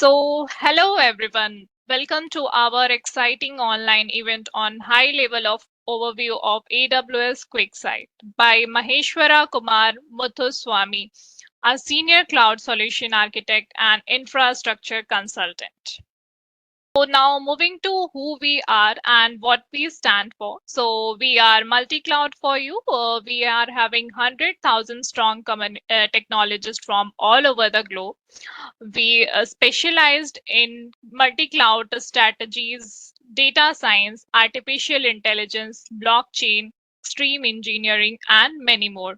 Hello everyone. Welcome to our exciting online event on high level of overview of AWS QuickSight by Maheshwara Kumar Muthuswamy, a senior cloud solution architect and infrastructure consultant. So now moving to who we are and what we stand for. So we are multi-cloud for you. We are having 100,000 strong technologists from all over the globe. We specialized in multi-cloud strategies, data science, artificial intelligence, blockchain, stream engineering, and many more.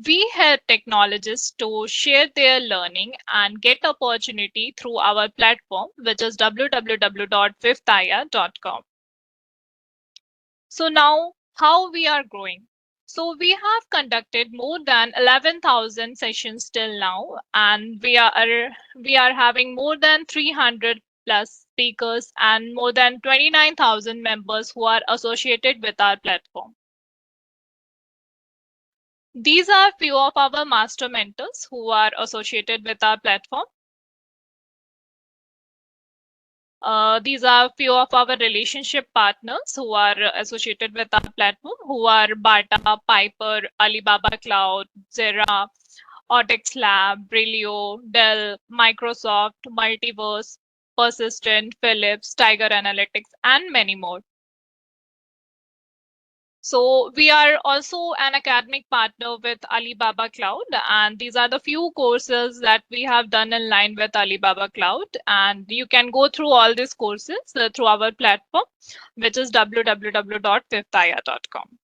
We help technologists to share their learning and get opportunity through our platform, which is www.fifthia.com. So now how we are growing. So we have conducted more than 11,000 sessions till now, and we are having more than 300 plus speakers and more than 29,000 members who are associated with our platform. These are few of our master mentors who are associated with our platform. These are few of our relationship partners who are associated with our platform, who are Bata, Piper, Alibaba Cloud, Zera, Autex Lab, Brilio, Dell, Microsoft, Multiverse, Persistent, Philips, Tiger Analytics, and many more. So we are also an academic partner with Alibaba Cloud, and these are the few courses that we have done in line with Alibaba Cloud. And you can go through all these courses through our platform, which is www.fifthia.com.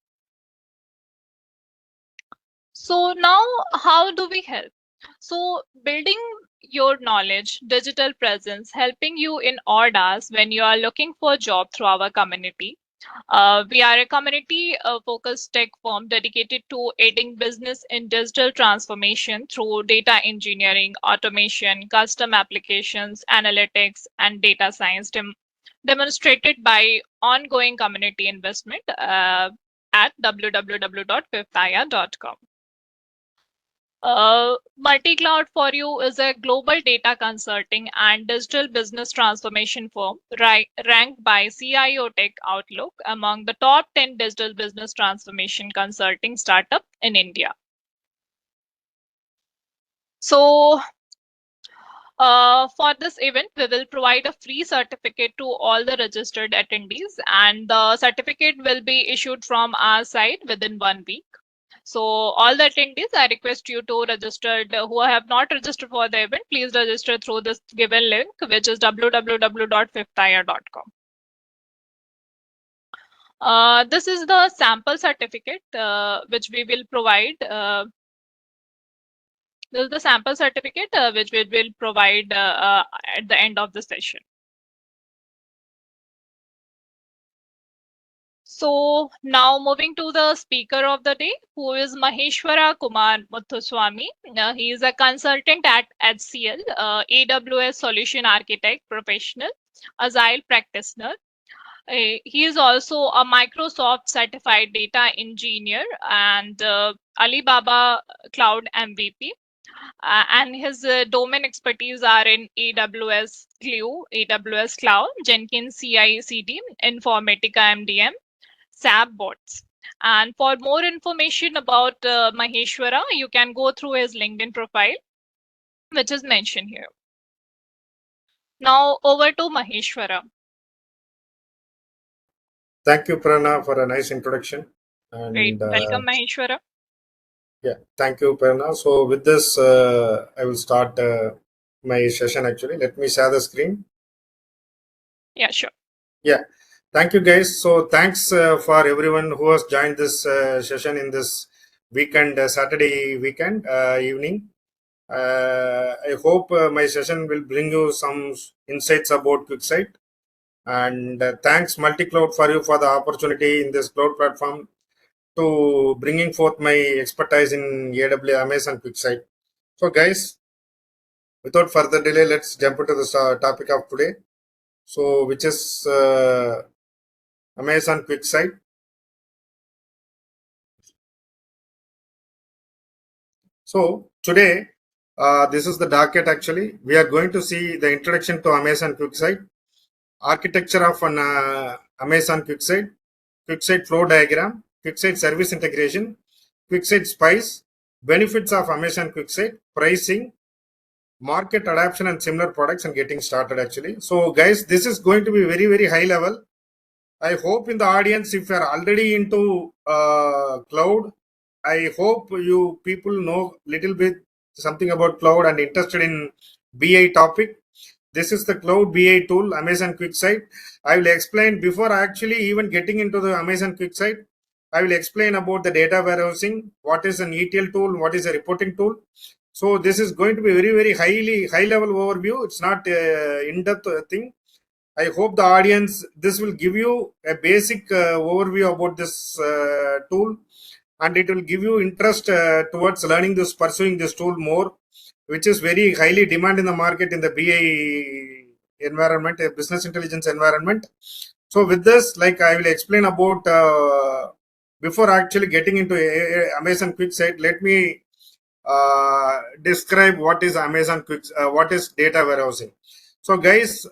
So now, how do we help? So building your knowledge, digital presence, helping you in odd hours when you are looking for a job through our community. We are a community focused tech firm dedicated to aiding business in digital transformation through data engineering, automation, custom applications, analytics, and data science, demonstrated by ongoing community investment at www.fifthia.com. Multi-Cloud for You is a global data consulting and digital business transformation firm ranked by CIO Tech Outlook among the top 10 digital business transformation consulting startup in India. So for this event, we will provide a free certificate to all the registered attendees, and the certificate will be issued from our side within 1 week. So all the attendees, I request you to register. Who have not registered for the event, please register through this given link, which is www.fifthia.com. This is the sample certificate which we will provide. This is the sample certificate which we will provide at the end of the session. So now moving to the speaker of the day, who is Maheshwara Kumar Muthuswamy. He is a consultant at HCL, AWS solution architect professional, agile practitioner. He is also a Microsoft certified data engineer and Alibaba Cloud MVP. And his domain expertise are in AWS Glue, AWS Cloud, Jenkins CI/CD, Informatica MDM, SAP bots. And for more information about Maheshwara, you can go through his LinkedIn profile, which is mentioned here. Now over to Maheshwara. Thank you, Prana, for a nice introduction. Great. And Welcome, Maheshwara. yeah, thank you, Prana. So with this, I will start my session actually. Let me share the screen. Yeah, sure. Yeah, thank you, guys. So thanks for everyone who has joined this session in this weekend, Saturday weekend evening. I hope my session will bring you some insights about QuickSight. And thanks, Multi-Cloud, for you for the opportunity in this cloud platform to bringing forth my expertise in AWS Amazon QuickSight. So, guys, without further delay, let's jump into the topic of today. So, which is Amazon QuickSight. So, today This is the docket actually. We are going to see the introduction to Amazon QuickSight, architecture of an Amazon QuickSight flow diagram, QuickSight service integration, QuickSight Spice, benefits of Amazon QuickSight, pricing, market adoption and similar products, and getting started actually. So guys, this is going to be very, very high level. I hope in the audience, if you are already into cloud, I hope you people know little bit something about cloud and interested in BI topic. This is the cloud BI tool, Amazon QuickSight. I will explain before actually even getting into the Amazon QuickSight. I will explain about the data warehousing, what is an ETL tool, what is a reporting tool. So this is going to be very, very high level overview. It's not in-depth thing. I hope the audience, this will give you a basic overview about this tool, and it will give you interest towards learning this, pursuing this tool more, which is very highly demand in the market in the BI environment, a business intelligence environment. So with this, like I will explain about, before actually getting into Amazon QuickSight, let me describe what is Amazon what is data warehousing. So guys,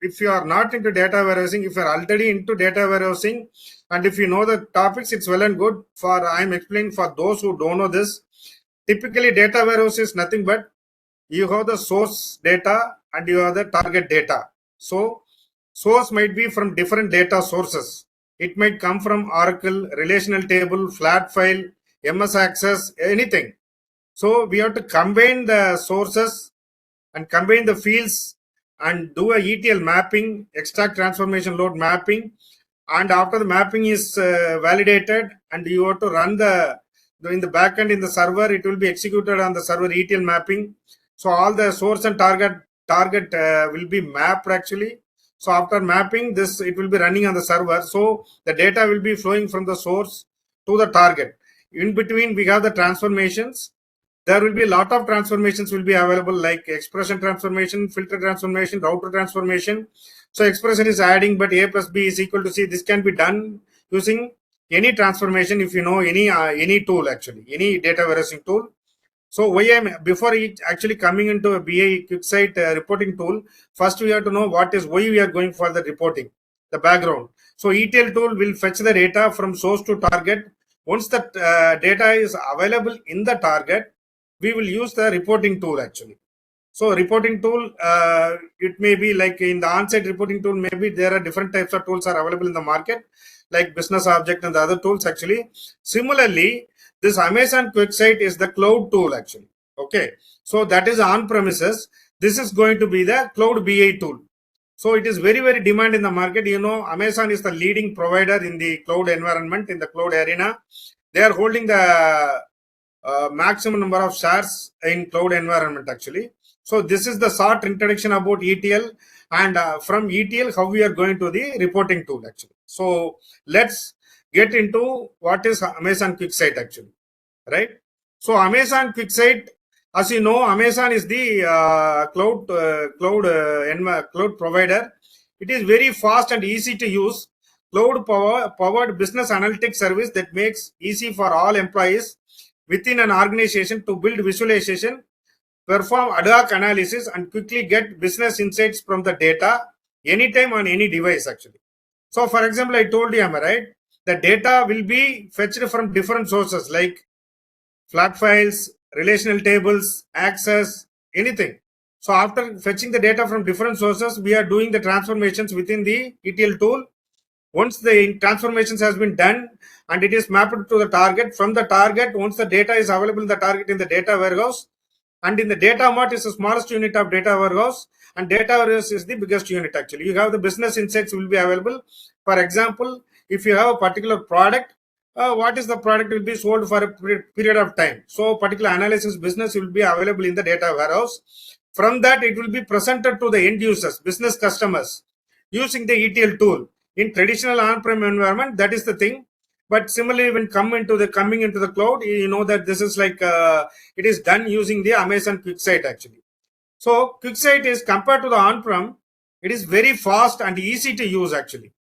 if you are not into data warehousing, if you are already into data warehousing, and if you know the topics, it's well and good. For I'm explaining for those who don't know this. Typically, data warehouse is nothing but you have the source data and you have the target data. So source might be from different data sources. It might come from Oracle, relational table, flat file, MS Access, anything. So we have to combine the sources and combine the fields and do a ETL mapping, extract transformation load mapping. And after the mapping is validated, and you have to run the in the backend in the server, it will be executed on the server ETL mapping. So all the source and target will be mapped actually. So after mapping this, it will be running on the server. So the data will be flowing from the source to the target. In between, we have the transformations. There will be a lot of transformations will be available, like expression transformation, filter transformation, router transformation. So expression is adding, but A plus B is equal to C. This can be done using any transformation if you know any tool actually, any data warehousing tool. So why I'm before actually coming into a BI QuickSight reporting tool, first we have to know what is why we are going for the reporting, the background. So ETL tool will fetch the data from source to target. Once the data is available in the target, we will use the reporting tool actually. So reporting tool, it may be like in the on-site reporting tool, maybe there are different types of tools are available in the market, like business object and the other tools actually. Similarly, this Amazon QuickSight is the cloud tool actually. Okay, so that is on premises. This is going to be the cloud BI tool. So it is very, very demand in the market. You know, Amazon is the leading provider in the cloud environment, in the cloud arena. They are holding the maximum number of shares in cloud environment actually. So this is the short introduction about ETL, and from ETL how we are going to the reporting tool actually. So let's get into what is Amazon QuickSight actually, right? So Amazon QuickSight, as you know, Amazon is the cloud provider. It is very fast and easy to use cloud powered business analytics service that makes easy for all employees within an organization to build visualization, perform ad hoc analysis, and quickly get business insights from the data anytime on any device actually. So for example, I told you, am I right? The data will be fetched from different sources like flat files, relational tables, access, anything. So after fetching the data from different sources, we are doing the transformations within the ETL tool. Once the transformations has been done and it is mapped to the target, from the target, once the data is available in the target in the data warehouse, and in the data mart is the smallest unit of data warehouse, and data warehouse is the biggest unit actually. You have the business insights will be available. For example, if you have a particular product, what is the product will be sold for a period of time. So particular analysis business will be available in the data warehouse. From that, it will be presented to the end users, business customers, using the ETL tool. In traditional on-prem environment, that is the thing. But similarly, when coming into the cloud, you know that this is like it is done using the Amazon QuickSight actually. So QuickSight is compared to the on-prem, it is very fast and easy to use actually.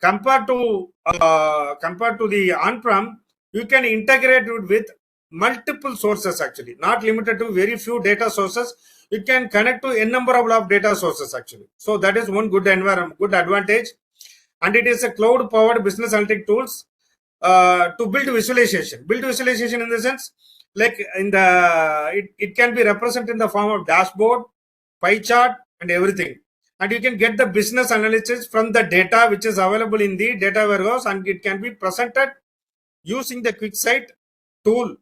Compared to the on-prem, you can integrate it with multiple sources actually, not limited to very few data sources. It can connect to n number of data sources actually. So that is one good environment, good advantage. And it is a cloud powered business analytic tools to build visualization. Build visualization in the sense, like in the it can be represented in the form of dashboard, pie chart, and everything. And you can get the business analysis from the data which is available in the data warehouse, and it can be presented using the QuickSight tool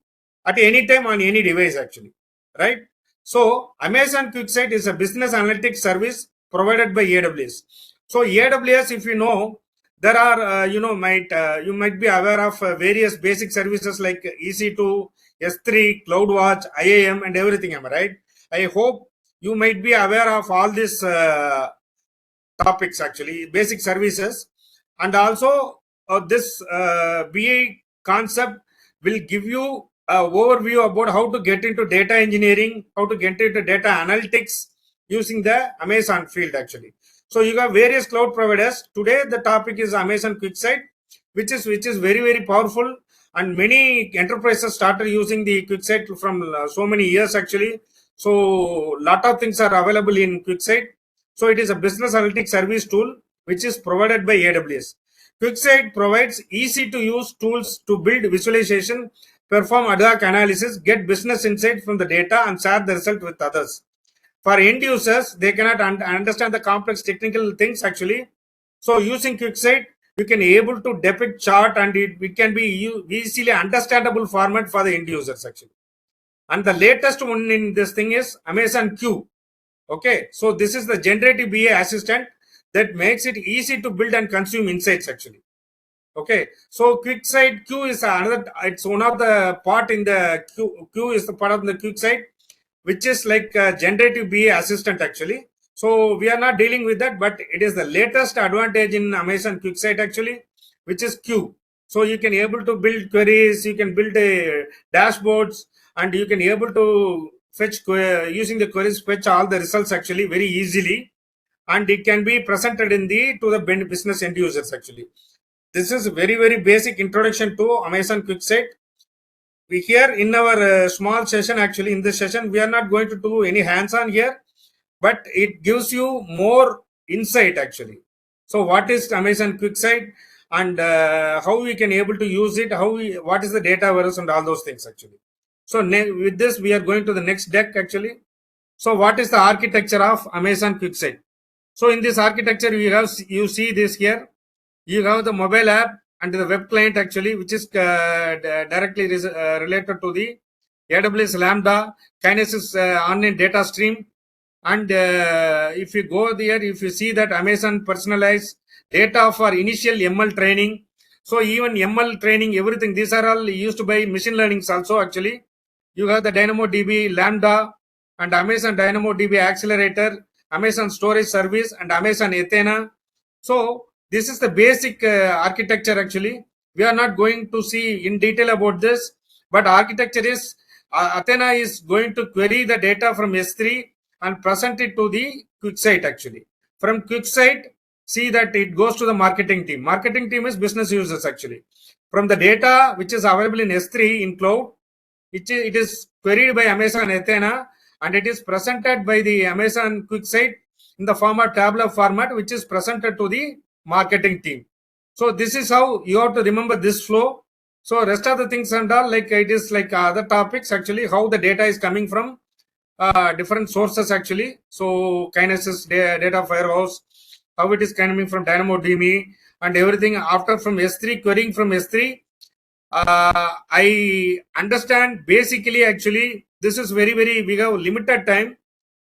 at any time on any device actually, right? So Amazon QuickSight is a business analytics service provided by AWS. So AWS, if you know, there are you might be aware of various basic services like EC2, S3, CloudWatch, IAM, and everything. Am I right? I hope you might be aware of all these topics actually, basic services. And also this BA concept will give you an overview about how to get into data engineering, how to get into data analytics using the Amazon field actually. So you have various cloud providers. Today the topic is Amazon QuickSight, which is very powerful, and many enterprises started using the QuickSight from so many years actually. So lot of things are available in QuickSight. So it is a business analytics service tool which is provided by AWS. QuickSight provides easy to use tools to build visualization, perform ad hoc analysis, get business insight from the data, and share the result with others. For end users, they cannot understand the complex technical things actually. So using QuickSight, you can able to depict chart, and it can be easily understandable format for the end users actually. And the latest one in this thing is Amazon Q. Okay, so this is the generative BA assistant that makes it easy to build and consume insights actually. Okay, so QuickSight Q is another, it's one of the part in the Q is the part of the QuickSight, which is like a generative BA assistant actually. So we are not dealing with that, but it is the latest advantage in Amazon QuickSight actually, which is Q. So you can able to build queries, you can build a dashboards, and you can able to fetch using the queries, fetch all the results actually very easily, and it can be presented in the to the business end users actually. This is very basic introduction to Amazon QuickSight. We here in our small session actually, in this session we are not going to do any hands-on here, but it gives you more insight actually. So what is Amazon QuickSight, and how we can able to use it, what is the data warehouse, and all those things actually. So with this we are going to the next deck actually. So what is the architecture of Amazon QuickSight? So in this architecture you see this here. You have the mobile app and the web client actually, which is directly related to the AWS Lambda, Kinesis online data stream. And if you go there, if you see that Amazon personalized data for initial ML training. So even ML training, everything, these are all used by machine learnings also actually. You have the DynamoDB Lambda and Amazon DynamoDB Accelerator, Amazon Storage Service, and Amazon Athena. So this is the basic architecture actually. We are not going to see in detail about this, but architecture is Athena is going to query the data from S3 and present it to the QuickSight actually. From QuickSight, see that it goes to the marketing team. Marketing team is business users actually. From the data which is available in S3 in cloud, it is queried by Amazon Athena, and it is presented by the Amazon QuickSight in the format tabular format, which is presented to the marketing team. So this is how you have to remember this flow. So rest of the things and all, like it is like other topics actually, how the data is coming from different sources actually. So Kinesis data warehouse, how it is coming from DynamoDB and everything. After from S3, querying from S3, I understand basically actually this is very we have limited time.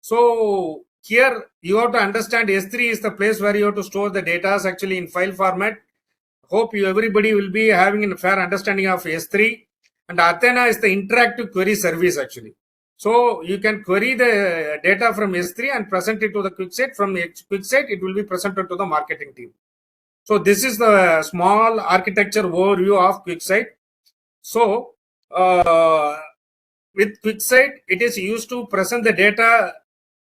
So here you have to understand S3 is the place where you have to store the data actually in file format. Hope you everybody will be having a fair understanding of S3, and Athena is the interactive query service actually. So you can query the data from S3 and present it to the QuickSight. From QuickSight, it will be presented to the marketing team. So this is the small architecture overview of QuickSight. So with QuickSight, it is used to present the data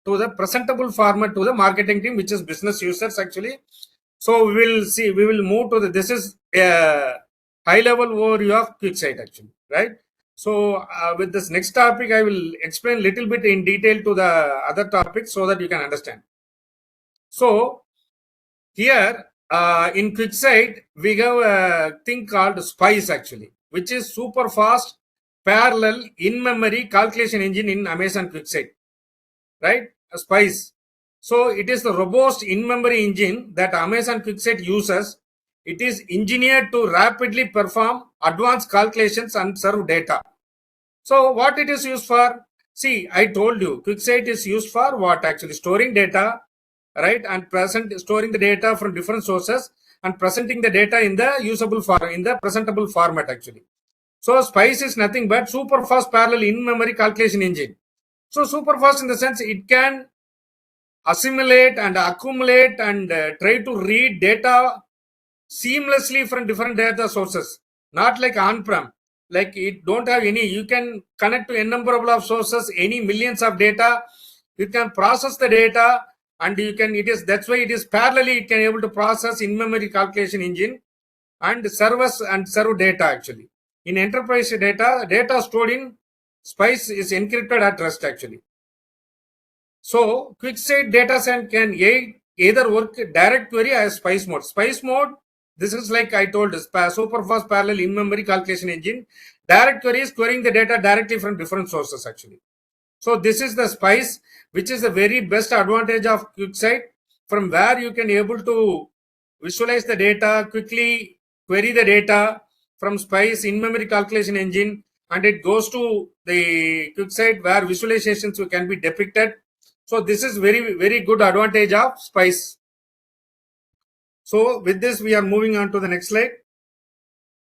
to the presentable format to the marketing team, which is business users actually. So we will move to this is a high level overview of QuickSight actually, right? So with this next topic, I will explain little bit in detail to the other topics so that you can understand. So here in QuickSight, we have a thing called SPICE actually, which is super fast parallel in-memory calculation engine in Amazon QuickSight, right? A SPICE. So it is the robust in-memory engine that Amazon QuickSight uses. It is engineered to rapidly perform advanced calculations and serve data. So what it is used for? See, I told you, QuickSight is used for what actually? Storing data, right? And storing the data from different sources and presenting the data in the usable form, in the presentable format actually. So SPICE is nothing but super fast parallel in-memory calculation engine. So super fast in the sense it can assimilate and accumulate and try to read data seamlessly from different data sources, not like on-prem. Like it don't have any, you can connect to n number of sources, any millions of data, you can process the data, and you can, it is, that's why it is parallelly, it can able to process in-memory calculation engine and service and serve data actually. In enterprise data stored in SPICE is encrypted at rest actually. So QuickSight data set can either work direct query as SPICE mode. SPICE mode, this is like I told, super fast parallel in-memory calculation engine. Direct query is querying the data directly from different sources actually. So this is the SPICE, which is the very best advantage of QuickSight, from where you can able to visualize the data, quickly query the data from SPICE in-memory calculation engine, and it goes to the QuickSight where visualizations can be depicted. So this is very good advantage of SPICE. So with this, we are moving on to the next slide.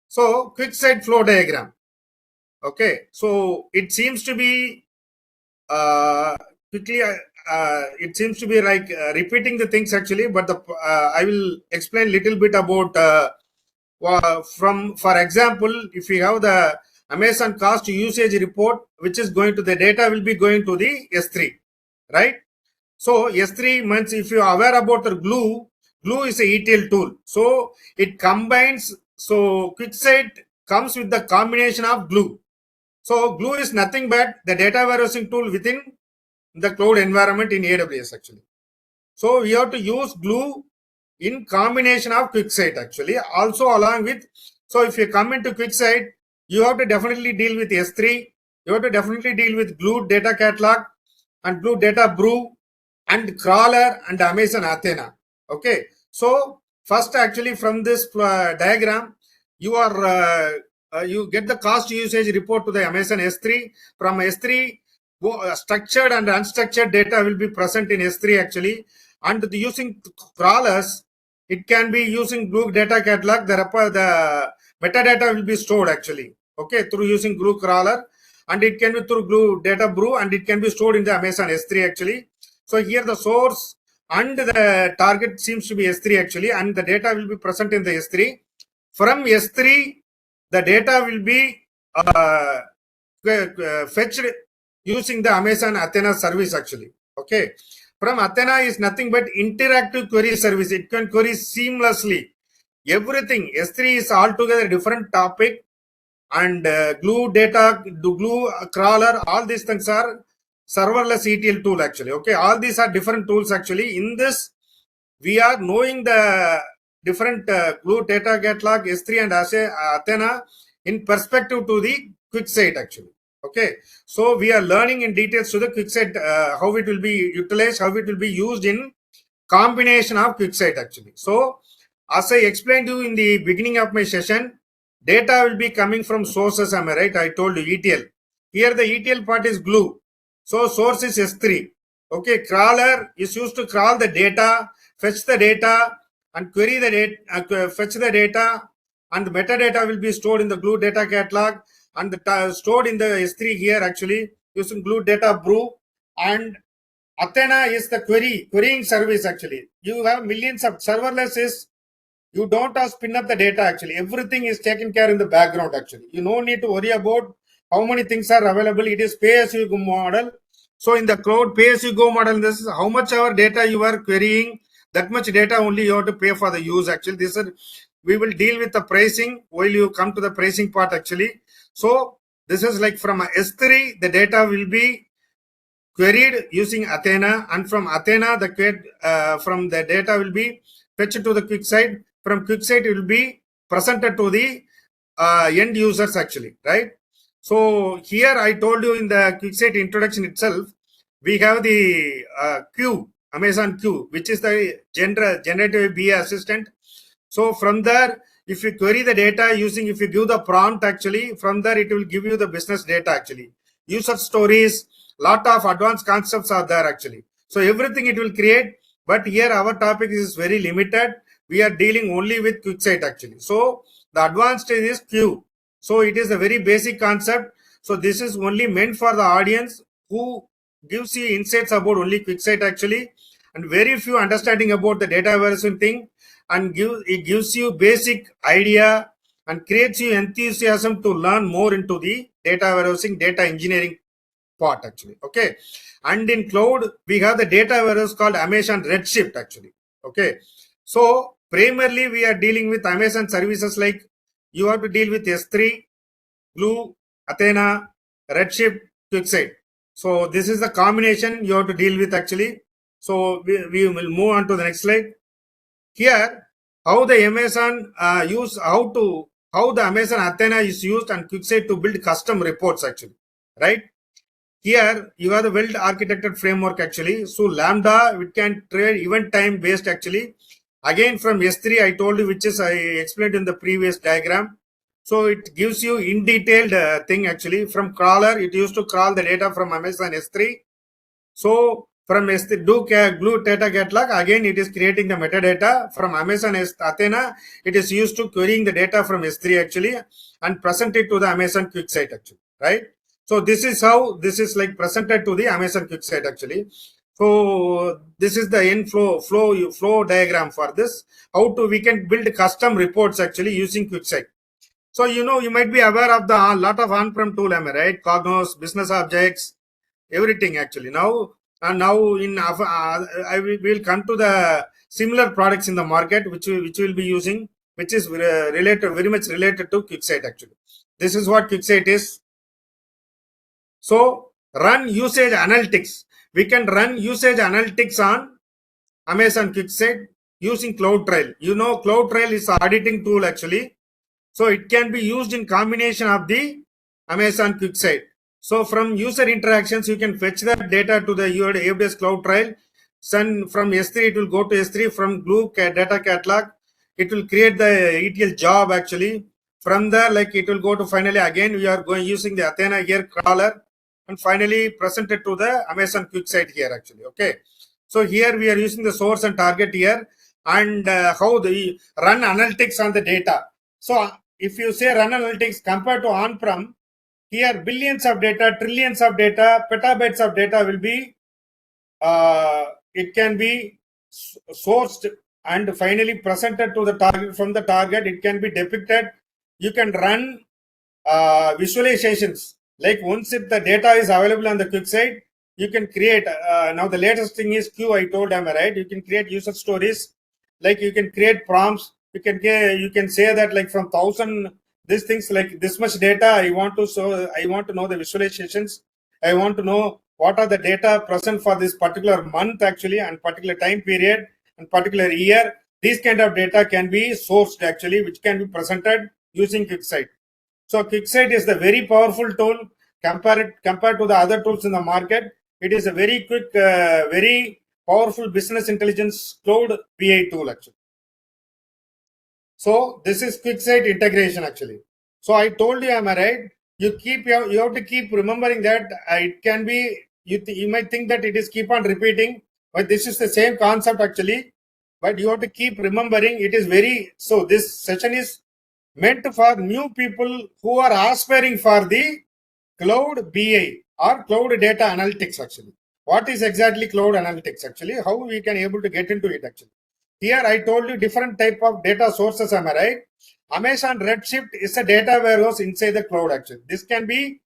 So QuickSight flow diagram. Okay, so it seems to be quickly. It seems to be like repeating the things actually, but the I will explain little bit about from, for example, if we have the Amazon cost usage report, which is going to the data will be going to the S3, right? So S3 means if you are aware about the glue is a ETL tool. So it combines, so QuickSight comes with the combination of glue. So glue is nothing but the data warehousing tool within the cloud environment in AWS actually. So we have to use glue in combination of QuickSight actually. Also along with, so if you come into QuickSight, you have to definitely deal with S3. You have to definitely deal with glue data catalog and glue data brew and crawler and Amazon Athena. Okay. So first actually from this diagram, you are you get the cost usage report to the Amazon S3. From S3, structured and unstructured data will be present in S3 actually. And using crawlers, it can be using glue data catalog. The metadata will be stored actually. Okay, through using glue crawler, and it can be through glue data brew, and it can be stored in the Amazon S3 actually. So here the source and the target seems to be S3 actually, and the data will be present in the S3. From S3, the data will be fetched using the Amazon Athena service actually. Okay. From Athena is nothing but interactive query service. It can query seamlessly. Everything. S3 is altogether different topic, and glue data, glue crawler, all these things are serverless ETL tool actually. Okay. All these are different tools actually. In this, we are knowing the different glue data catalog, S3 and Athena in perspective to the QuickSight actually. Okay, so we are learning in details to the QuickSight how it will be utilized, how it will be used in combination of QuickSight actually. So as I explained to you in the beginning of my session, data will be coming from sources. Am I right? I told you ETL. Here the ETL part is glue. So source is S3. Okay, crawler is used to crawl the data, fetch the data, and query the data, fetch the data, and the metadata will be stored in the glue data catalog and stored in the S3 here actually using glue data brew. And Athena is the querying service actually. You have millions of serverless is, you don't have spin up the data actually. Everything is taken care in the background actually. You no need to worry about how many things are available. It is pay as you go model. So in the cloud pay as you go model, this is how much our data you are querying, that much data only you have to pay for the use actually. This is, we will deal with the pricing while you come to the pricing part actually. So This is like from S3, the data will be queried using Athena, and from Athena, from the data will be fetched to the QuickSight. From QuickSight, it will be presented to the end users actually, right? So here I told you in the QuickSight introduction itself, we have the Q, Amazon Q, which is the generative BA assistant. So from there, if you query the data using, if you give the prompt actually, from there it will give you the business data actually. User stories, lot of advanced concepts are there actually. So everything it will create, but here our topic is very limited. We are dealing only with QuickSight actually. So the advanced is Q. So it is a very basic concept. So this is only meant for the audience who gives you insights about only QuickSight actually, and very few understanding about the data warehousing thing, and it gives you basic idea and creates you enthusiasm to learn more into the data warehousing, data engineering part actually. Okay, and in cloud we have the data warehouse called Amazon Redshift actually. Okay, so primarily we are dealing with Amazon services like you have to deal with S3, Glue, Athena, Redshift, QuickSight. So this is the combination you have to deal with actually. So we will move on to the next slide. Here, how the Amazon how the Amazon Athena is used and QuickSight to build custom reports actually, right? Here you have the well architected framework actually. So Lambda, it can trade event time based actually. Again from S3 I told you, which is I explained in the previous diagram. So it gives you in detailed thing actually. From crawler, it used to crawl the data from Amazon S3. So from S3 Glue data catalog, again it is creating the metadata. From Amazon Athena, it is used to querying the data from S3 actually and present it to the Amazon QuickSight actually, right? So this is how this is like presented to the Amazon QuickSight actually. So this is the end flow diagram for this. How to we can build custom reports actually using QuickSight. So you might be aware of the lot of on-prem tool, am I right? Cognos, Business Objects, everything actually. Now in I will come to the similar products in the market which will be using, which is related, very much related to QuickSight actually. This is what QuickSight is. So run usage analytics. We can run usage analytics on Amazon QuickSight using CloudTrail. CloudTrail is an auditing tool actually. So it can be used in combination of the Amazon QuickSight. So from user interactions, you can fetch that data to the your AWS CloudTrail. Then from S3, it will go to S3. From Glue data catalog, it will create the ETL job actually. From there, like it will go to finally again, we are going using the Athena here crawler and finally presented to the Amazon QuickSight here actually. Okay. So here we are using the source and target here, and how the run analytics on the data. So if you say run analytics compared to on-prem, here billions of data, trillions of data, petabytes of data will be, it can be sourced and finally presented to the target. From the target, it can be depicted. You can run visualizations. Like once if the data is available on the QuickSight, you can create, now the latest thing is Q, I told, am I right? You can create user stories, like you can create prompts. You can say that like from 1,000 these things, like this much data I want to know the visualizations. I want to know what are the data present for this particular month actually and particular time period and particular year. These kind of data can be sourced actually, which can be presented using QuickSight. So QuickSight is the very powerful tool compared to the other tools in the market. It is a very quick, very powerful business intelligence cloud BI tool actually. So this is QuickSight integration actually. So I told you, am I right? You have to keep remembering that it can be, you might think that it is keep on repeating, but this is the same concept actually. But you have to keep remembering it is very, so this session is meant for new people who are aspiring for the cloud BI or cloud data analytics actually. What is exactly cloud analytics actually? How we can able to get into it actually? Here I told you different type of data sources, am I right? Amazon Redshift is a data warehouse inside the cloud actually. This can be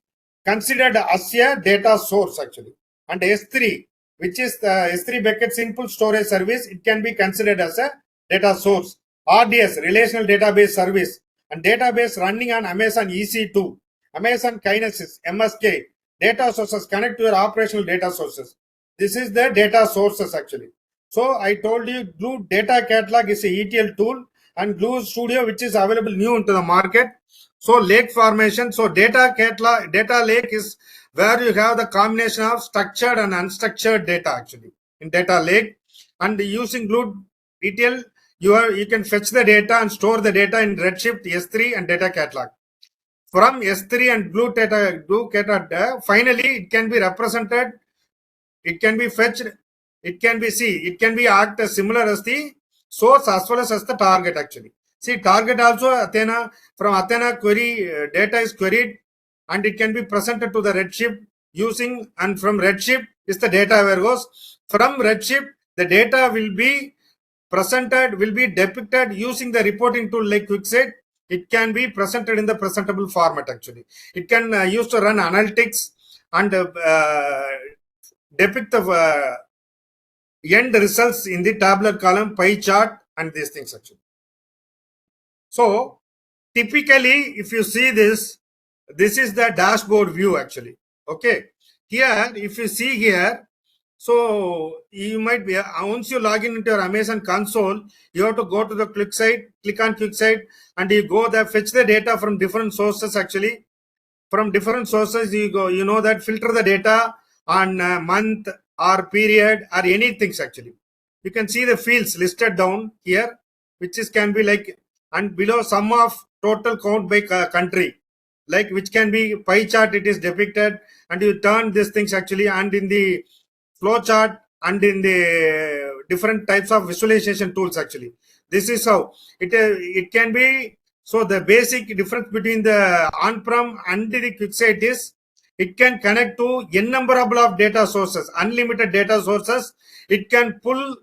considered as a data source actually. And S3, which is the S3 bucket simple storage service, it can be considered as a data source. RDS, relational database service, and database running on Amazon EC2. Amazon Kinesis, MSK, data sources, connect to your operational data sources. This is the data sources actually. So I told you Glue Data Catalog is a ETL tool, and Glue Studio, which is available new into the market. So lake formation, so data catalog, data lake is where you have the combination of structured and unstructured data actually in data lake. And using Glue ETL, you can fetch the data and store the data in Redshift, S3 and data catalog. From S3 and Glue data, finally it can be represented, it can be fetched, it can be act as similar as the source as well as the target actually. See, target also Athena, from Athena query, data is queried and it can be presented to the Redshift using, and from Redshift is the data warehouse. From Redshift, the data will be presented, will be depicted using the reporting tool like QuickSight. It can be presented in the presentable format actually. It can use to run analytics and depict the end results in the tabular column, pie chart, and these things actually. So typically, if you see this is the dashboard view actually. Okay, here if you see here, so you might be, once you log in into your Amazon console, you have to go to the QuickSight, click on QuickSight, and you go there, fetch the data from different sources actually. From different sources, you go, you know that filter the data on month or period or anything actually. You can see the fields listed down here, which is can be like, and below sum of total count by country, like which can be pie chart, it is depicted, and you turn these things actually, and in the flow chart and in the different types of visualization tools actually. This is how it can be. So the basic difference between the on-prem and the QuickSight is it can connect to n number of data sources, unlimited data sources. It can pull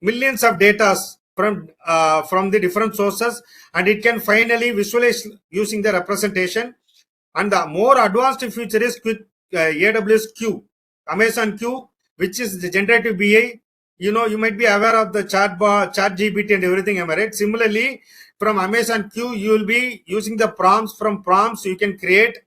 millions of data from the different sources, and it can finally visualize using the representation. And the more advanced feature is AWS Q, Amazon Q, which is the generative BI. You know, you might be aware of the chat GPT and everything, am I right? Similarly, from Amazon Q, you will be using the prompts. From prompts, you can create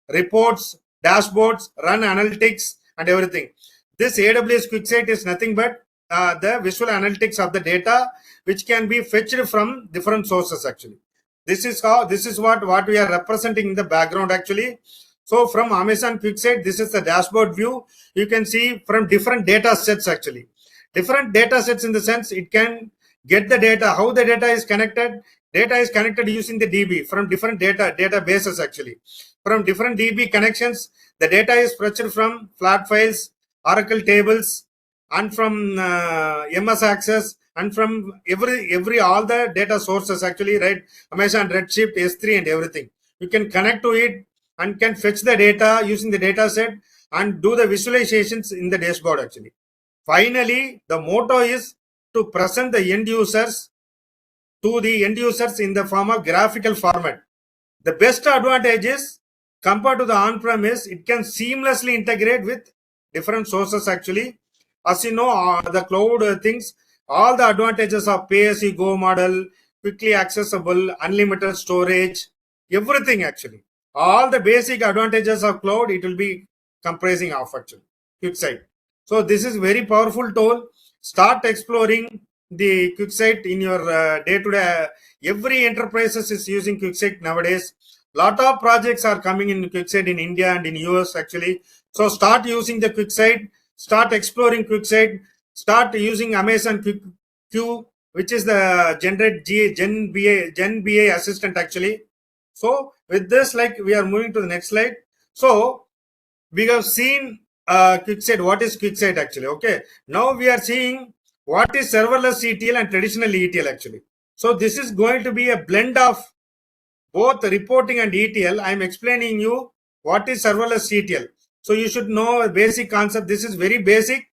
reports, dashboards, run analytics, and everything. This AWS QuickSight is nothing but the visual analytics of the data, which can be fetched from different sources actually. This is what we are representing in the background actually. So from Amazon QuickSight, this is the dashboard view. You can see from different data sets actually. Different data sets in the sense it can get the data, how the data is connected. Data is connected using the DB from different databases actually. From different DB connections, the data is fetched from flat files, Oracle tables, and from MS Access, and from every all the data sources actually, right? Amazon Redshift, S3, and everything. You can connect to it and can fetch the data using the data set and do the visualizations in the dashboard actually. Finally, the motto is to present the end users to the end users in the form of graphical format. The best advantage is compared to the on-premise, it can seamlessly integrate with different sources actually. As you know, the cloud things, all the advantages of pay-as-you-go model, quickly accessible, unlimited storage, everything actually. All the basic advantages of cloud, it will be comprising of actually QuickSight. So this is very powerful tool. Start exploring the QuickSight in your day-to-day. Every enterprises is using QuickSight nowadays. Lot of projects are coming in QuickSight in India and in US actually. So start using the QuickSight, start exploring QuickSight, start using Amazon Q, which is the Gen BA assistant actually. So with this, like we are moving to the next slide. So we have seen QuickSight. What is QuickSight actually? Okay. Now we are seeing what is serverless ETL and traditional ETL actually. So this is going to be a blend of both reporting and ETL. I am explaining you what is serverless ETL. So you should know a basic concept. This is very basic.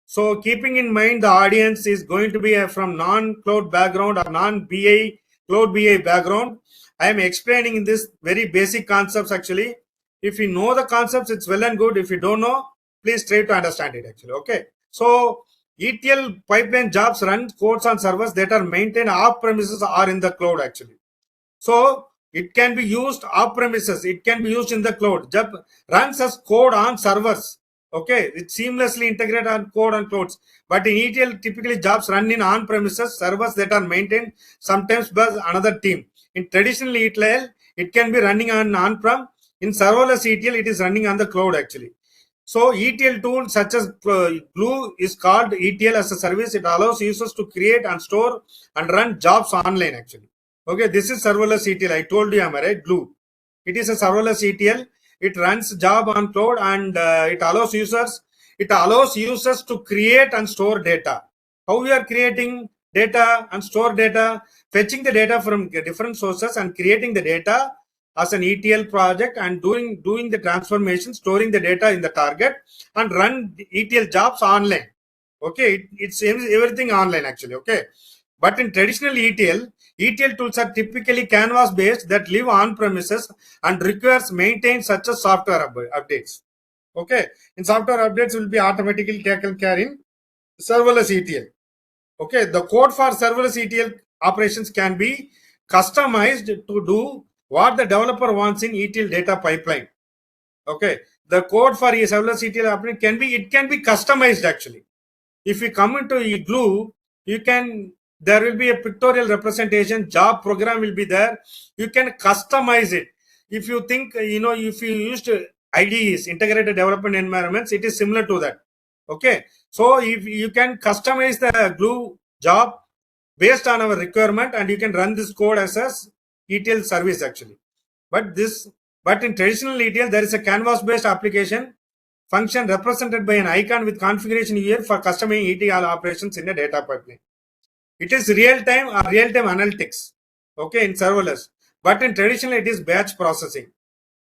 So keeping in mind the audience is going to be from non-cloud background or non-BI, cloud BI background. I am explaining this very basic concepts actually. If you know the concepts, it's well and good. If you don't know, please try to understand it actually. Okay. So ETL pipeline jobs run codes on servers that are maintained off premises or in the cloud actually. So It can be used off premises. It can be used in the cloud. Jab runs as code on servers. Okay, it seamlessly integrated on code on clouds. But in ETL, typically jobs run in on premises servers that are maintained sometimes by another team. In traditional ETL, it can be running on prem. In serverless ETL, it is running on the cloud actually. So ETL tool such as Glue is called ETL as a service. It allows users to create and store and run jobs online actually. Okay, this is serverless ETL. I told you, am I right? Glue. It is a serverless ETL. It runs job on cloud and it allows users to create and store data. How we are creating data and store data, fetching the data from different sources and creating the data as an ETL project and doing the transformation, storing the data in the target and run ETL jobs online. Okay, it's everything online actually. Okay, but in traditional ETL tools are typically canvas based that live on premises and requires maintain such as software updates. Okay, in software updates will be automatically taken care in serverless ETL. Okay, the code for serverless ETL operations can be customized to do what the developer wants in ETL data pipeline. Okay, the code for a serverless ETL operation can be customized actually. If you come into Glue, there will be a pictorial representation, job program will be there. You can customize it. If you think, if you used IDEs, integrated development environments, it is similar to that. Okay, so if you can customize the Glue job based on our requirement, and you can run this code as a ETL service actually. But in traditional ETL, there is a canvas based application function represented by an icon with configuration here for customizing ETL operations in a data pipeline. It is real-time analytics, okay, in serverless. But in traditional, it is batch processing.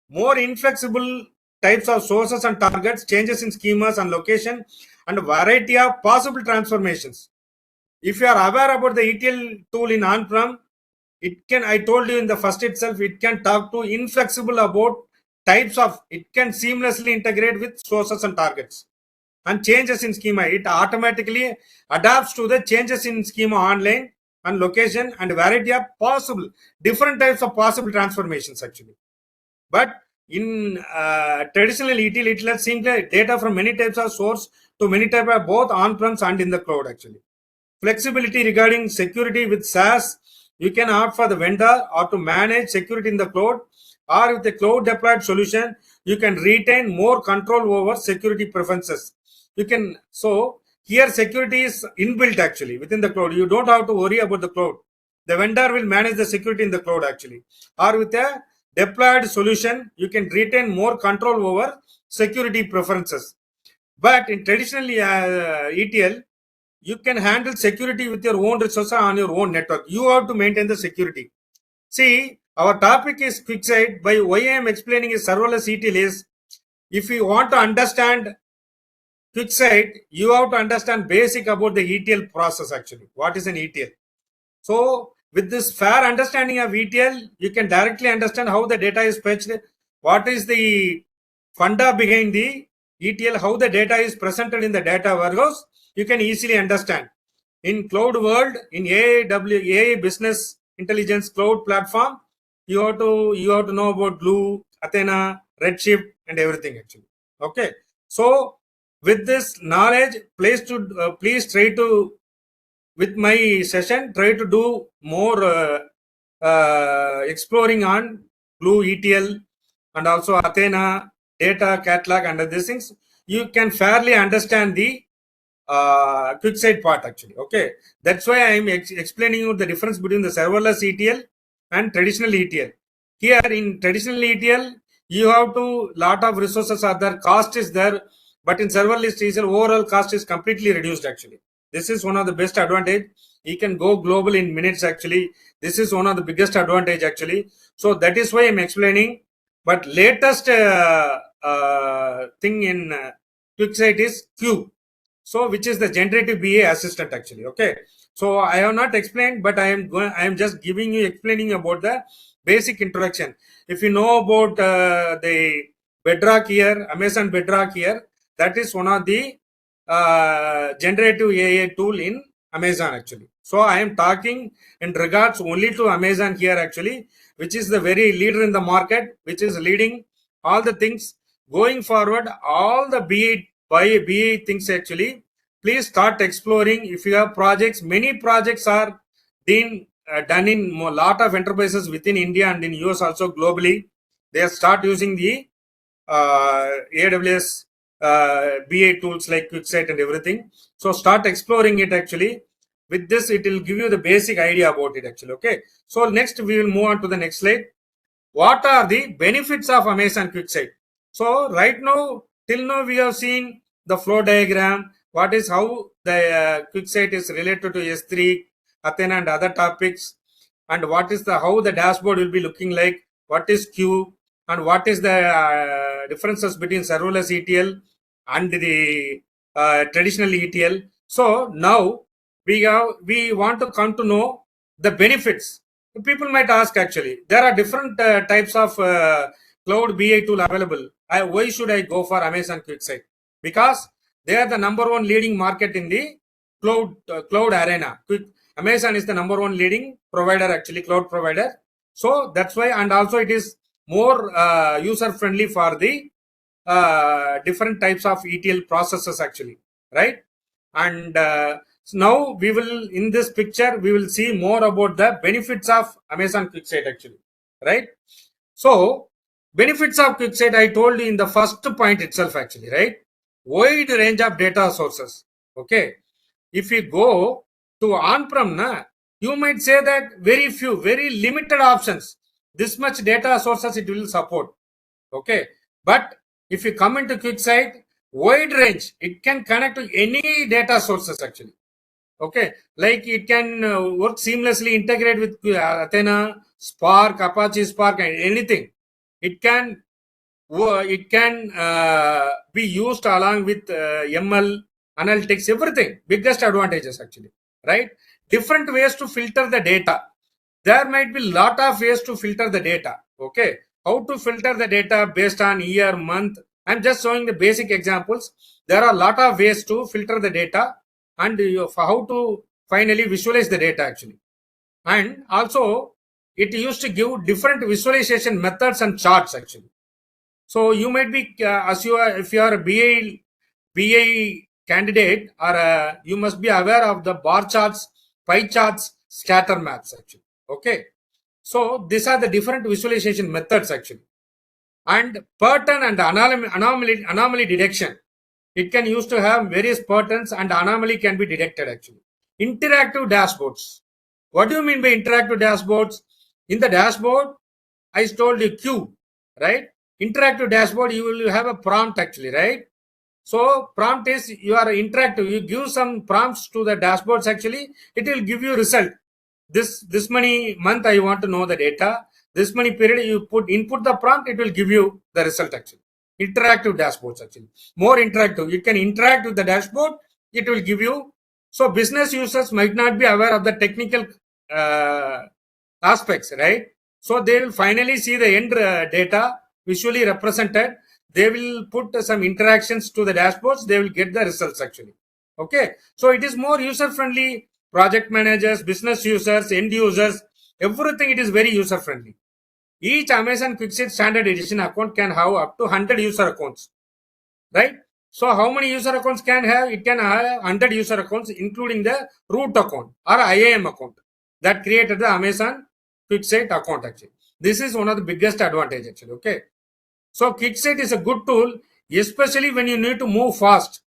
More inflexible types of sources and targets, changes in schemas and location, and a variety of possible transformations. If you are aware about the ETL tool in on-prem, I told you in the first itself, it can talk to inflexible about types of, it can seamlessly integrate with sources and targets and changes in schema. It automatically adapts to the changes in schema online and location and variety of different types of possible transformations actually. But in traditional ETL simply data from many types of source to many types of both on-prems and in the cloud actually. Flexibility regarding security with SaaS, you can opt for the vendor or to manage security in the cloud, or with a cloud deployed solution, you can retain more control over security preferences. So here security is inbuilt actually within the cloud. You don't have to worry about the cloud. The vendor will manage the security in the cloud actually. Or with a deployed solution, you can retain more control over security preferences. But in traditional ETL, you can handle security with your own resources on your own network. You have to maintain the security. See, our topic is QuickSight. By why I am explaining is serverless ETL is, if you want to understand QuickSight, you have to understand basic about the ETL process actually. What is an ETL? So with this fair understanding of ETL, you can directly understand how the data is fetched, what is the funda behind the ETL, how the data is presented in the data warehouse. You can easily understand. In cloud world, in AI business intelligence cloud platform, you have to know about Glue, Athena, Redshift, and everything actually. Okay. So with this knowledge, please try to, with my session, try to do more exploring on Glue ETL and also Athena, data catalog, and other things. You can fairly understand the QuickSight part actually. Okay, that's why I am explaining you the difference between the serverless ETL and traditional ETL. Here in traditional ETL, you have to, lot of resources are there, cost is there, but in serverless ETL, overall cost is completely reduced actually. This is one of the best advantage. You can go global in minutes actually. This is one of the biggest advantage actually. So that is why I'm explaining. But latest thing in QuickSight is Q. So which is the generative BA assistant actually. Okay. So I have not explained, but I am just explaining about the basic introduction. If you know about the Bedrock here, Amazon Bedrock here, that is one of the generative AI tool in Amazon actually. So I am talking in regards only to Amazon here actually, which is the very leader in the market, which is leading all the things going forward. All the BA things actually, please start exploring. If you have projects, many projects are being done in a lot of enterprises within India and in US also globally. They start using the AWS BA tools like QuickSight and everything. So start exploring it actually. With this, it will give you the basic idea about it actually. Okay. So next we will move on to the next slide. What are the benefits of Amazon QuickSight? So right now, till now we have seen the flow diagram. What is how the QuickSight is related to S3, Athena and other topics, and what is the how the dashboard will be looking like. What is Q and what is the differences between serverless ETL and the traditional ETL. So now we want to come to know the benefits. People might ask actually, there are different types of cloud BI tool available. Why should I go for Amazon QuickSight? Because they are the number one leading market in the cloud arena. Amazon is the number one leading provider actually, cloud provider. So that's why, and also it is more user friendly for the different types of ETL processes actually, right? And so now we will, in this picture, we will see more about the benefits of Amazon QuickSight actually, right? So benefits of QuickSight, I told you in the first point itself actually, right? Wide range of data sources. Okay. If you go to on-prem, you might say that very few, very limited options. This much data sources it will support. Okay. But if you come into QuickSight, wide range, it can connect to any data sources actually. Okay, like it can work seamlessly, integrate with Athena, Spark, Apache Spark, and anything. It can be used along with ML, analytics, everything. Biggest advantages actually, right? Different ways to filter the data. There might be lot of ways to filter the data. Okay, how to filter the data based on year, month. I'm just showing the basic examples. There are a lot of ways to filter the data and for how to finally visualize the data actually. And also it used to give different visualization methods and charts actually. So you might be as you are, if you are a BA candidate, or you must be aware of the bar charts, pie charts, scatter maps actually. Okay, so these are the different visualization methods actually. And pattern and anomaly detection, it can use to have various patterns and anomaly can be detected actually. Interactive dashboards, what do you mean by interactive dashboards? In the dashboard, I told you Q, right? Interactive dashboard, you will have a prompt actually, right? So prompt is you are interactive, you give some prompts to the dashboards actually, it will give you result. This many month I want to know the data, this many period you input the prompt, it will give you the result actually. Interactive dashboards actually, more interactive, you can interact with the dashboard, it will give you. So business users might not be aware of the technical uh, aspects, right? So they will finally see the end data visually represented. They will put some interactions to the dashboards, they will get the results actually. Okay, so it is more user friendly. Project managers, business users, end users, everything, it is very user friendly. Each Amazon QuickSight standard edition account can have up to 100 user accounts, right? So how many user accounts can have? It can have 100 user accounts, including the root account or IAM account that created the Amazon QuickSight account actually. This is one of the biggest advantage actually. Okay, so QuickSight is a good tool, especially when you need to move fast.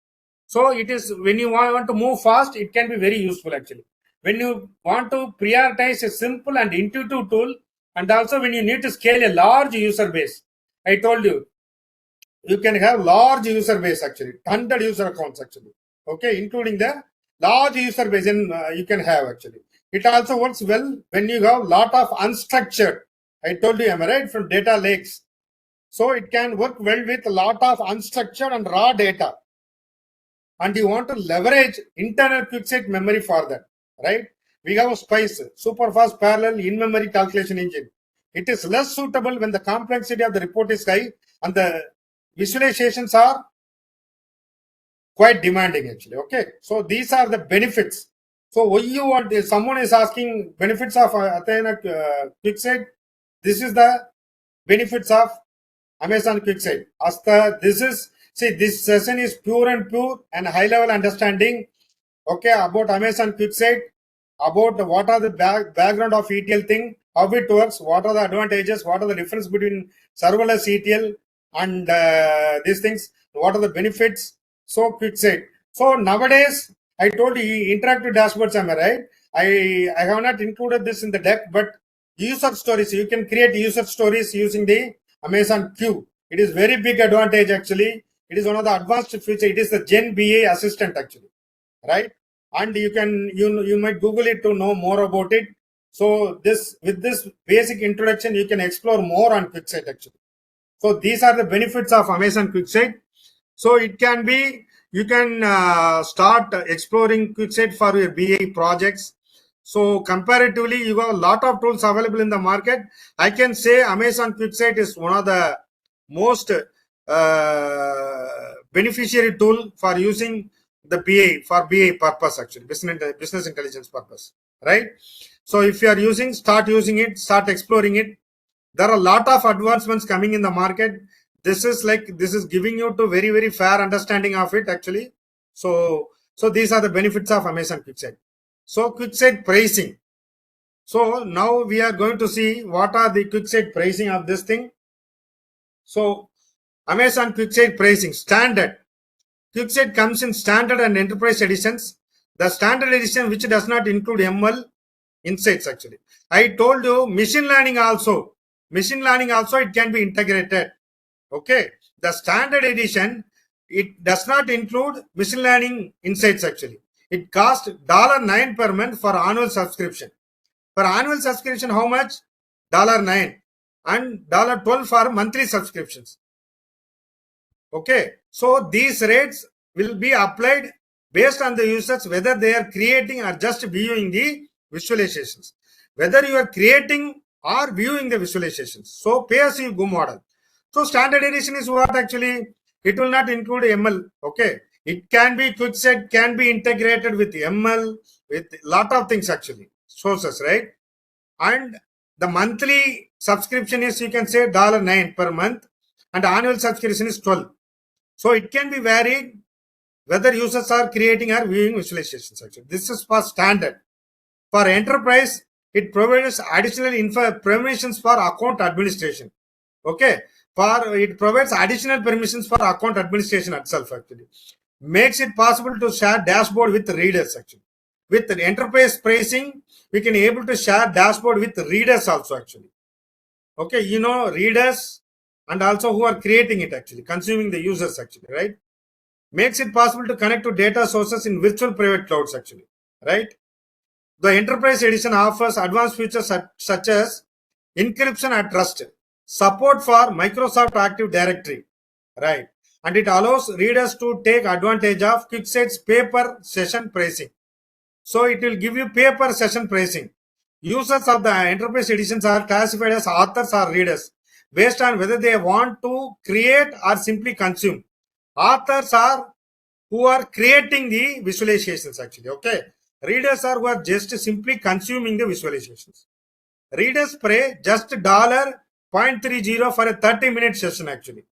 So it is when you want to move fast, it can be very useful actually. When you want to prioritize a simple and intuitive tool, and also when you need to scale a large user base, I told you, you can have large user base actually, 100 user accounts actually. Okay, including the large user base in you can have actually. It also works well when you have lot of unstructured. I told you, am I right? From data lakes. So it can work well with a lot of unstructured and raw data. And you want to leverage internal QuickSight memory for that, right? We have a SPICE, super fast parallel in-memory calculation engine. It is less suitable when the complexity of the report is high and the visualizations are quite demanding actually. Okay, so these are the benefits So what you want is someone is asking benefits of Athena QuickSight. This is the benefits of Amazon QuickSight. This session is pure and high level understanding. Okay, about Amazon QuickSight, about what are the background of ETL thing, how it works, what are the advantages, what are the difference between serverless ETL and these things, what are the benefits. So QuickSight. So nowadays, I told you interactive dashboards, am I right? I have not included this in the deck, but user stories, you can create user stories using the Amazon Q. It is very big advantage actually. It is one of the advanced feature. It is the Gen BA assistant actually, right? And you might Google it to know more about it. So with this basic introduction, you can explore more on QuickSight actually. So these are the benefits of Amazon QuickSight. So it can be, you can start exploring QuickSight for your BA projects. So comparatively, you have a lot of tools available in the market. I can say Amazon QuickSight is one of the most beneficiary tool for using the BA for BA purpose actually, business intelligence purpose, right? So if you are using, start using it, start exploring it. There are a lot of advancements coming in the market. This is giving you to very fair understanding of it actually. So these are the benefits of Amazon QuickSight. So QuickSight pricing. So now we are going to see what are the QuickSight pricing of this thing. So Amazon QuickSight pricing standard. QuickSight comes in standard and enterprise editions. The standard edition, which does not include ML insights actually. I told you machine learning also it can be integrated. Okay, the standard edition, it does not include machine learning insights actually. It costs $9 per month for annual subscription. For annual subscription, how much? $9 and $12 for monthly subscriptions. Okay, so these rates will be applied based on the users, whether they are creating or just viewing the visualizations, whether you are creating or viewing the visualizations. So pay as you go model. So standard edition is what actually, it will not include ML. Okay, it can be QuickSight, can be integrated with ML, with lot of things actually, sources, right? And the monthly subscription is, you can say $9 per month, and annual subscription is 12. So it can be varied whether users are creating or viewing visualizations actually. This is for standard. For enterprise, it provides additional permissions for account administration. Okay, it provides additional permissions for account administration itself actually. Makes it possible to share dashboard with readers actually. With the enterprise pricing, we can able to share dashboard with readers also actually. Okay, readers and also who are creating it actually, consuming the users actually, right? Makes it possible to connect to data sources in virtual private clouds actually, right? The enterprise edition offers advanced features such as encryption at trust, support for Microsoft Active Directory, right? And it allows readers to take advantage of QuickSight's pay-per session pricing. So it will give you pay-per session pricing. Users of the enterprise editions are classified as authors or readers based on whether they want to create or simply consume. Authors are who are creating the visualizations actually. Okay, readers are who are just simply consuming the visualizations. Readers pay just $0.30 for a 30-minute session actually,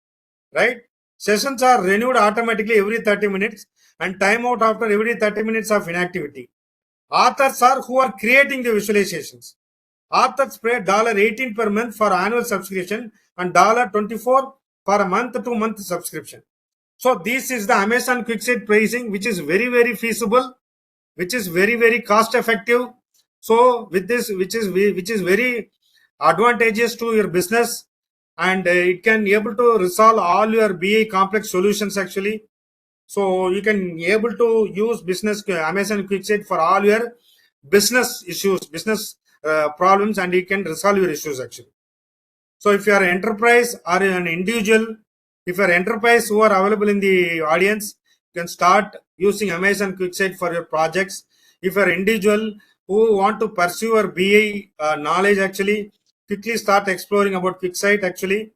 right? Sessions are renewed automatically every 30 minutes and timeout after every 30 minutes of inactivity. Authors are who are creating the visualizations. Authors pay $18 per month for annual subscription and $24 for a month-to-month subscription. So this is the Amazon QuickSight pricing, which is very feasible, which is very cost effective. So with this, which is very advantageous to your business, and it can able to resolve all your BA complex solutions actually. So you can able to use Amazon QuickSight for all your business issues, business problems, and you can resolve your issues actually. So if you are an enterprise or an individual, if you are enterprise who are available in the audience, you can start using Amazon QuickSight for your projects. If you are individual who want to pursue your BA knowledge actually, quickly start exploring about QuickSight actually,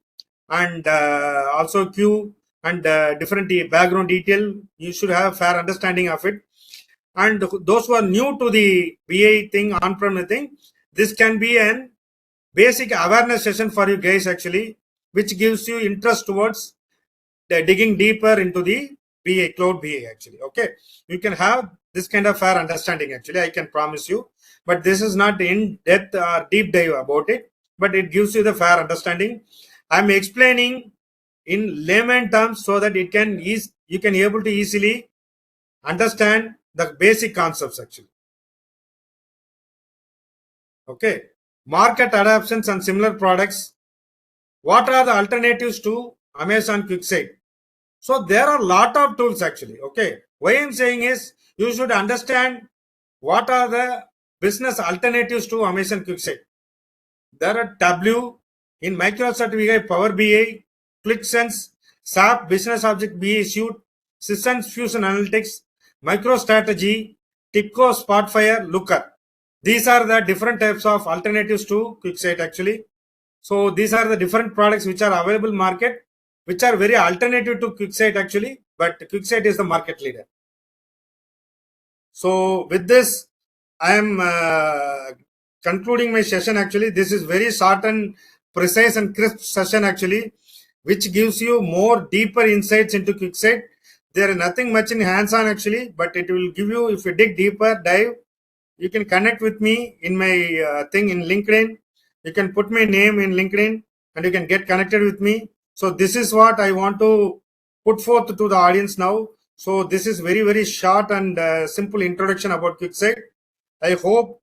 and also Q and different background detail. You should have a fair understanding of it. and those who are new to the BA thing, on-prem thing, this can be an basic awareness session for you guys actually, which gives you interest towards digging deeper into the BA, cloud BA actually. Okay, you can have this kind of fair understanding actually, I can promise you, but this is not in depth or deep dive about it, but it gives you the fair understanding. I'm explaining in layman terms so that it can you can able to easily understand the basic concepts actually. Okay, market adoptions and similar products. What are the alternatives to Amazon QuickSight? So there are a lot of tools actually. Okay, why I'm saying is you should understand what are the business alternatives to Amazon QuickSight. There are W in Microsoft we have Power BI, ClickSense, SAP Business Object BI Suite, Systems Fusion Analytics, MicroStrategy, TIPCO, Spotfire, Looker. These are the different types of alternatives to QuickSight actually. So these are the different products which are available market, which are very alternative to QuickSight actually, but QuickSight is the market leader. So with this, I am concluding my session actually. This is very short and precise and crisp session actually, which gives you more deeper insights into QuickSight. There is nothing much in hands-on actually, but it will give you, if you dig deeper, dive, you can connect with me in my thing in LinkedIn. You can put my name in LinkedIn and you can get connected with me. So this is what I want to put forth to the audience now. So this is very, very short and simple introduction about QuickSight. I hope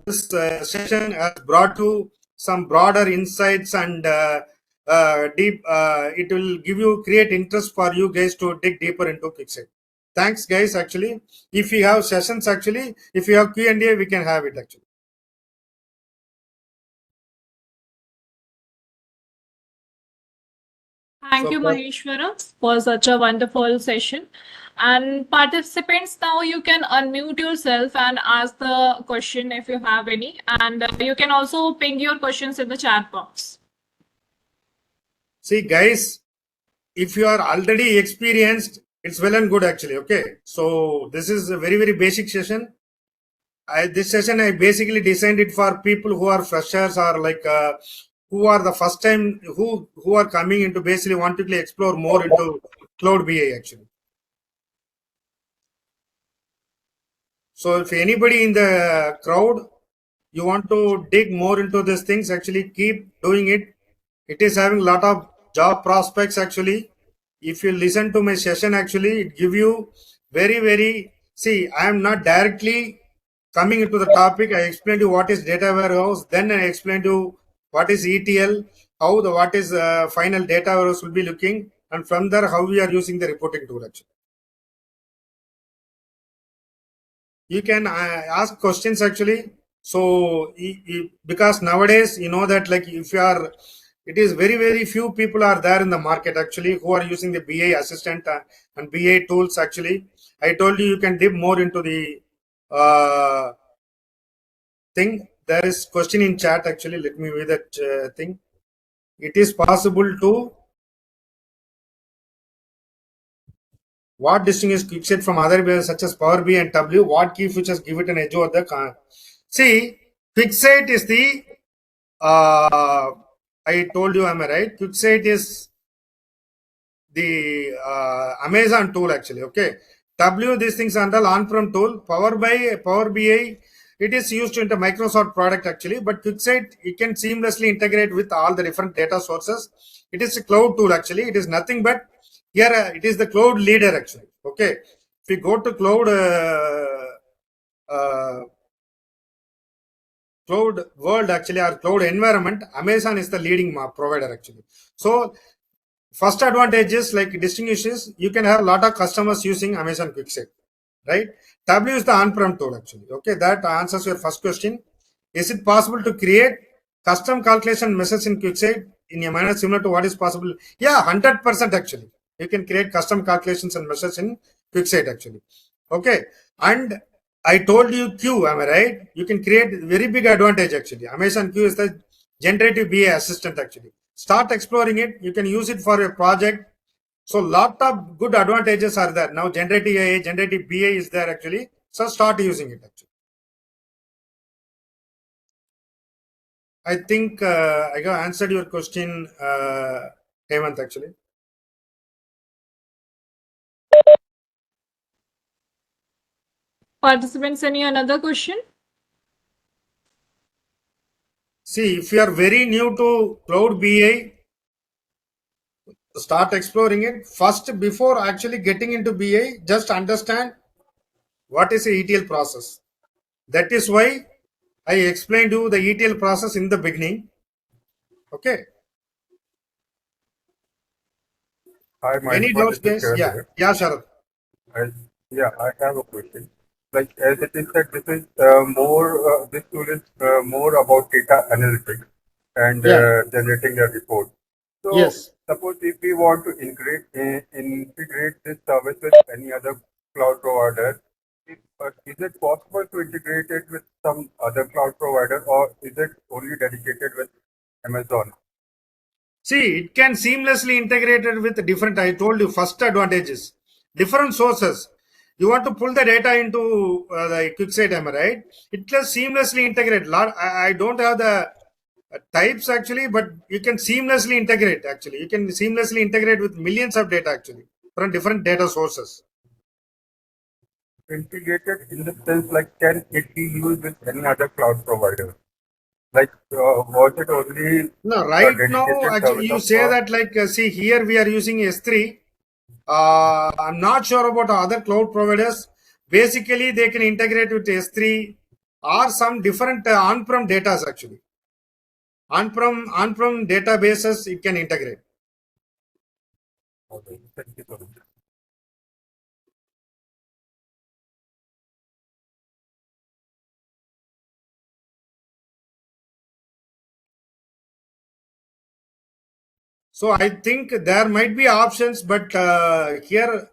this session has brought you some broader insights and deep. It will give you create interest for you guys to dig deeper into QuickSight. Thanks, guys. Actually, if you have sessions, actually, if you have Q&A, we can have it actually. Thank you, Maheshwara, for such a wonderful session. And participants, now you can unmute yourself and ask the question if you have any. And you can also ping your questions in the chat box. See, guys, if you are already experienced, it's well and good actually. Okay, so this is a very, very basic session. This session I basically designed it for people who are freshers or like who are the first time who are coming into basically want to explore more into cloud BA actually. So if anybody in the crowd you want to dig more into these things, actually keep doing it. It is having a lot of job prospects actually. If you listen to my session, actually it give you very, very, see, I am not directly coming into the topic. I explained you what is data warehouse, then I explained you what is ETL, how the what is final data warehouse will be looking, and from there how we are using the reporting tool actually. You can ask questions actually. So because nowadays you know that like if you are, it is very, very few people are there in the market actually who are using the BA assistant and BA tools actually. I told you can dip more into the thing. There is question in chat actually. Let me read that thing. It is possible to what distinguishes QuickSight from other BIs such as Power BI and W? What key features give it an edge over the see, QuickSight is the I told you, am I right? QuickSight is the Amazon tool actually. Okay, W these things are the on-prem tool. Power BI, it is used into Microsoft product actually, but QuickSight it can seamlessly integrate with all the different data sources. It is a cloud tool actually. It is nothing but here it is the cloud leader actually. Okay, if we go to cloud cloud world actually or cloud environment, Amazon is the leading provider actually. So first advantage is like distinguishes you can have a lot of customers using Amazon QuickSight, right? W is the on-prem tool actually. Okay, that answers your first question. Is it possible to create custom calculation methods in QuickSight in a manner similar to what is possible? Yeah, 100% actually. You can create custom calculations and methods in QuickSight actually. Okay, and I told you Q, am I right? You can create very big advantage actually. Amazon Q is the generative BA assistant actually. Start exploring it. You can use it for a project. So lot of good advantages are there. Now generative AI, generative BA is there actually. So start using it actually. I think I have answered your question, Hemant actually. Participants, any another question? See, if you are very new to cloud BA, start exploring it. First, before actually getting into BA, just understand what is a ETL process. That is why I explained you the ETL process in the beginning. Okay. Hi, Any Maheshwar, doubts, this is guys? Kiran Yeah. here. Yeah, Sharad. I, yeah, I have a question. Like, as it is that this is this tool is more about data analytics and Yeah. generating a report. So, Yes. suppose if we want to integrate this service with any other cloud provider, is it possible to integrate it with some other cloud provider, or is it only dedicated with Amazon? See, it can seamlessly integrated with different, I told you, first advantages, different sources. You want to pull the data into the QuickSight, am I right? It can seamlessly integrate. I don't have the types actually, but you can seamlessly integrate actually. You can seamlessly integrate with millions of data actually from different data sources. Integrated in the sense like can it be used with any other cloud provider? Like was it only No, a right now, dedicated actually, service you of say that like, see, here we are using S3. I'm not sure about other cloud providers. Basically, they can integrate with S3 or some different on-prem data actually. On-prem databases, it can integrate. okay, thank you so much. So I think there might be options, but here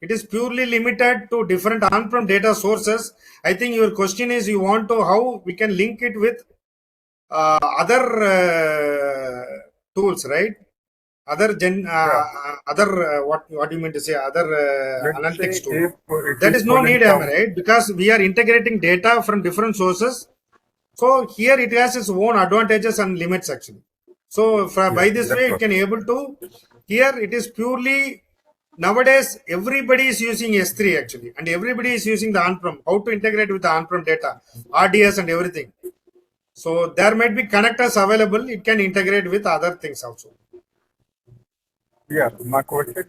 it is purely limited to different on-prem data sources. I think your question is you want to how we can link it with other tools, right? Yeah, Other what you mean to say? Other let's analytics say tool. if it That is is no pulling need, am I from right? Because we are integrating data from different sources. So here it has its own advantages and limits actually. So yeah, by this that's way, it what. can able to. Here it is purely nowadays everybody is using S3 actually, and everybody is using the on-prem. How to integrate with the on-prem data, RDS and everything. So there might be connectors available. It can integrate with other things also. Yeah, my question.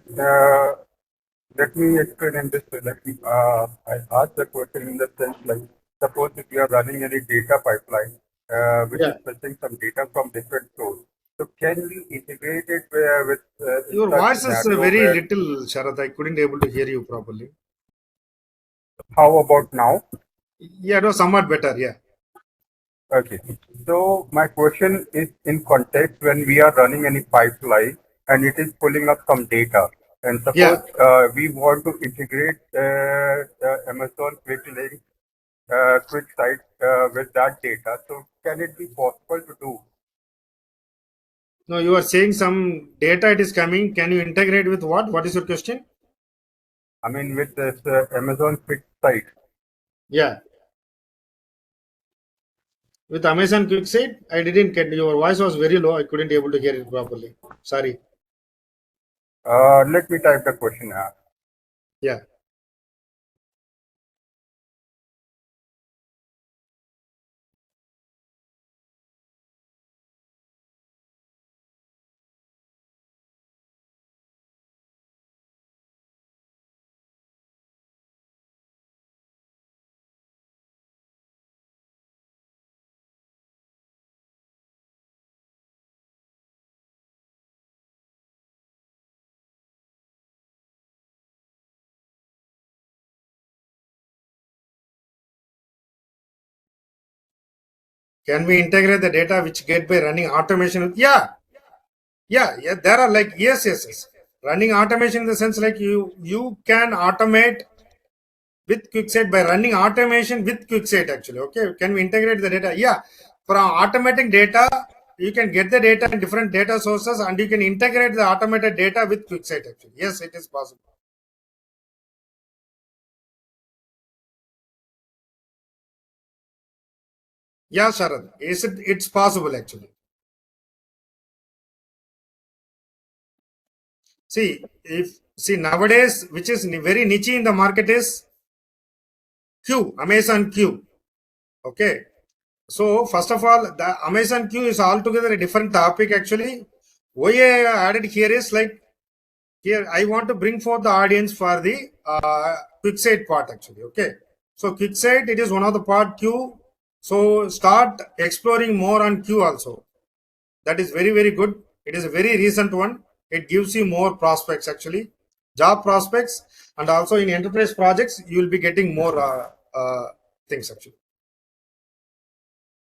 Let me explain in this way. Like I asked the question in the sense like suppose if you are running any data pipeline which is Yeah. fetching some data from different sources. So can we integrate it with in Your such voice is scenario very where little, Sharath. I couldn't able to hear you properly. how about now? Yeah, no, somewhat better. Yeah. Okay. So my question is in context when we are running any pipeline and it is pulling up some data. And suppose Yeah. we want to integrate Amazon Quick Link, Quick Site with that data. So can it be possible to do? No, you are saying some data it is coming. Can you integrate with what? What is your question? I mean, with this Amazon Quick Site. Yeah. With Amazon QuickSight, I didn't get your voice was very low. I couldn't able to hear it properly. Sorry. Let me type the question. Yeah. Can we integrate the data which get by running automation? Yeah. Yeah. Yeah. There are like yes. Running automation in the sense like you can automate with QuickSight by running automation with QuickSight actually. Okay. Can we integrate the data? Yeah. For automating data, you can get the data in different data sources and you can integrate the automated data with QuickSight actually. Yes, it is possible. Yeah, Sharad, it's possible actually. See nowadays, which is very niche in the market is Q, Amazon Q. Okay. So first of all, the Amazon Q is altogether a different topic actually. Why I added here is like here I want to bring forth the audience for the QuickSight part actually. Okay. So QuickSight, it is one of the part Q. So start exploring more on Q also. That is very, very good. It is a very recent one. It gives you more prospects actually, job prospects, and also in enterprise projects, you will be getting more things actually.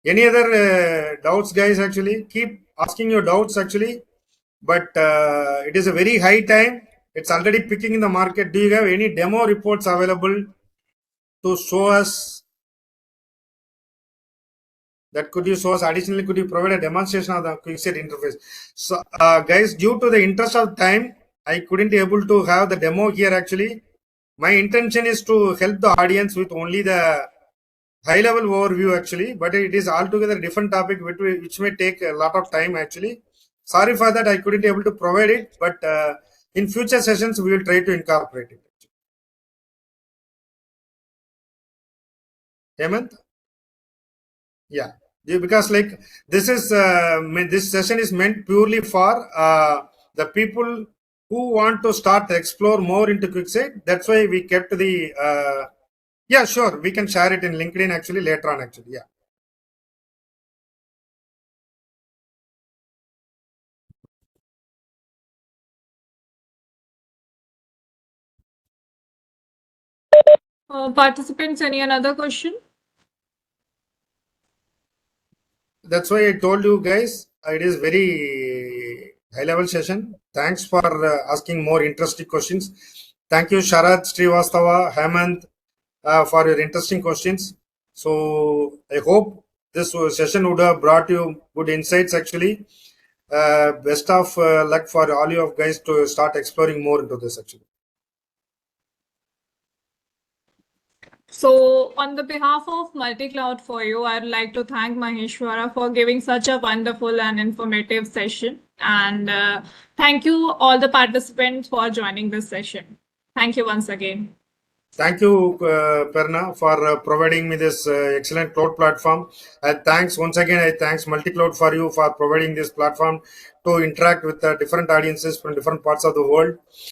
Any other doubts, guys? Actually, keep asking your doubts actually, but it is a very high time. It's already picking in the market. Do you have any demo reports available to show us? That could you show us additionally? Could you provide a demonstration of the QuickSight interface? So, guys, due to the interest of time, I couldn't able to have the demo here. Actually, my intention is to help the audience with only the high level overview. Actually, but it is altogether different topic which may take a lot of time. Actually, sorry for that. I couldn't able to provide it, but in future sessions we will try to incorporate it. Hemant? Yeah, because like this is this session is meant purely for the people who want to start explore more into QuickSight. That's why we kept the yeah, sure, we can share it in LinkedIn actually later on actually. Yeah. Participants, any another question? That's why I told you guys it is very high level session. Thanks for asking more interesting questions. Thank you, Sharad, Srivastava, Hemant, for your interesting questions. So I hope this session would have brought you good insights actually. Best of luck for all you guys to start exploring more into this actually. So, on the behalf of Multi-Cloud for You, I'd like to thank Maheshwara for giving such a wonderful and informative session. And thank you, all the participants, for joining this session. Thank you once again. Thank you, Perna, for providing me this excellent cloud platform. Thanks once again. I thanks Multi-Cloud for you for providing this platform to interact with different audiences from different parts of the world.